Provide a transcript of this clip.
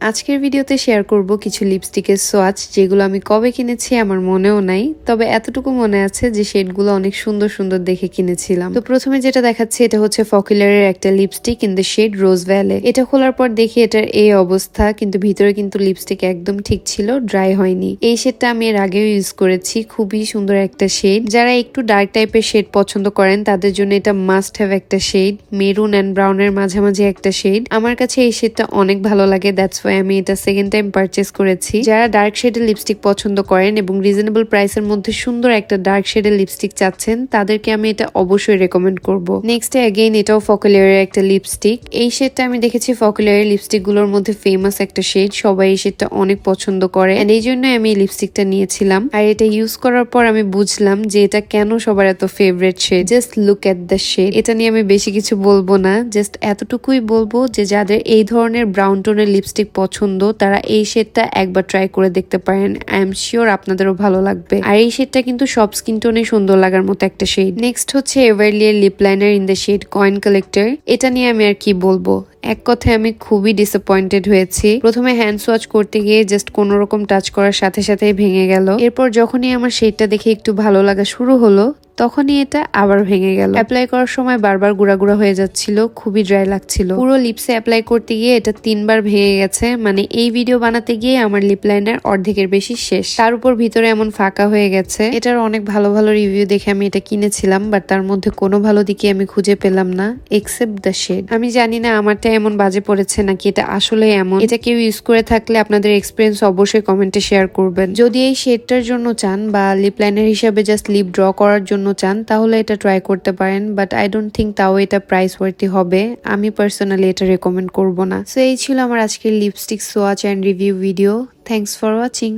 আজকের ভিডিওতে শেয়ার করব কিছু লিপস্টিকের সোয়াচ যেগুলো আমি কবে কিনেছি আমার মনেও নাই, তবে এতটুকু মনে আছে যে শেডগুলো অনেক সুন্দর সুন্দর দেখে কিনেছিলাম। তো প্রথমে যেটা দেখাচ্ছি এটা হচ্ছে ফকিলারের একটা lipstick in the shade rose valley. এটা খোলার পর দেখি এটার এই অবস্থা, কিন্তু ভিতরে কিন্তু লিপস্টিক একদম ঠিক ছিল, ড্রাই হয়নি। এই শেডটা আমি এর আগেও ইউজ করেছি, খুবই সুন্দর একটা শেড। যারা একটু ডার্ক টাইপের শেড পছন্দ করেন তাদের জন্য এটা মাস্ট হ্যাভ একটা শেড। মেরুন অ্যান্ড ব্রাউনের মাঝামাঝি একটা শেড। আমার কাছে এই শেডটা অনেক ভালো লাগে, দ্যাটস ওয়াই আমি এটা সেকেন্ড টাইম পারচেস করেছি। যারা ডার্ক শেডের লিপস্টিক পছন্দ করেন এবং রিজনেবল প্রাইসের মধ্যে সুন্দর একটা ডার্ক শেডের লিপস্টিক চাচ্ছেন তাদেরকে আমি এটা অবশ্যই রেকমেন্ড করব। নেক্সট এগেইন এটাও ফকিলারের একটা লিপস্টিক। এই শেডটা আমি দেখেছি ফকিলারের লিপস্টিক গুলোর মধ্যে ফেমাস একটা শেড, সবাই এই শেডটা অনেক পছন্দ করে এন্ড এই জন্য আমি এই লিপস্টিকটা নিয়েছিলাম। আর এটা ইউজ করার পর আমি বুঝলাম যে এটা কেন সবার এত favourite shade. Just look at the shade. এটা নিয়ে আমি বেশি কিছু বলবো না, জাস্ট এতটুকুই বলবো যে যাদের এই ধরনের ব্রাউন টোনের লিপস্টিক পছন্দ তারা এই শেডটা একবার ট্রাই করে দেখতে পারেন। আই এম শিওর আপনাদেরও ভালো লাগবে। আর এই শেডটা কিন্তু সব স্কিন টোনে সুন্দর লাগার মতো একটা শেড। নেক্সট হচ্ছে এভারলিয়ার lip liner in the shade coin collector. এটা নিয়ে আমি আর কি বলবো, এক কথায় আমি খুবই ডিসঅ্যাপয়েন্টেড হয়েছি। প্রথমে হ্যান্ড সোয়াচ করতে গিয়ে জাস্ট কোন রকম টাচ করার সাথে সাথেই ভেঙে গেল। এরপর যখনই আমার শেডটা দেখে একটু ভালো লাগা শুরু হলো তখনই এটা আবার ভেঙে গেল। অ্যাপ্লাই করার সময় বারবার গুঁড়া গুঁড়া হয়ে যাচ্ছিল, খুবই ড্রাই লাগছিল। পুরো লিপসে অ্যাপ্লাই করতে গিয়ে এটা 3বার ভেঙে গেছে। মানে এই ভিডিও বানাতে গিয়ে আমার লিপ লাইনার অর্ধেকের বেশি শেষ, তার উপর ভিতরে এমন ফাঁকা হয়ে গেছে। এটার অনেক ভালো ভালো রিভিউ দেখে আমি এটা কিনেছিলাম, বাট তার মধ্যে কোনো ভালো দিকে আমি খুঁজে পেলাম না এক্সেপ্ট দ্য শেড। আমি জানি না আমারটা এমন বাজে পড়েছে নাকি এটা আসলে এমন। এটা কেউ ইউজ করে থাকলে আপনাদের এক্সপিরিয়েন্স অবশ্যই কমেন্টে শেয়ার করবেন। যদি এই শেডটার জন্য চান বা লিপ লাইনার হিসাবে জাস্ট লিপ ড্র করার জন্য চান তাহলে এটা ট্রাই করতে পারেন, বাট আই ডোন্ট থিঙ্ক তাও এটা প্রাইস ওয়ার্থি হবে। আমি পার্সোনালি এটা রেকমেন্ড করব না। সো এই ছিল আমার আজকের lipstick swatch and review video. Thanks for watching.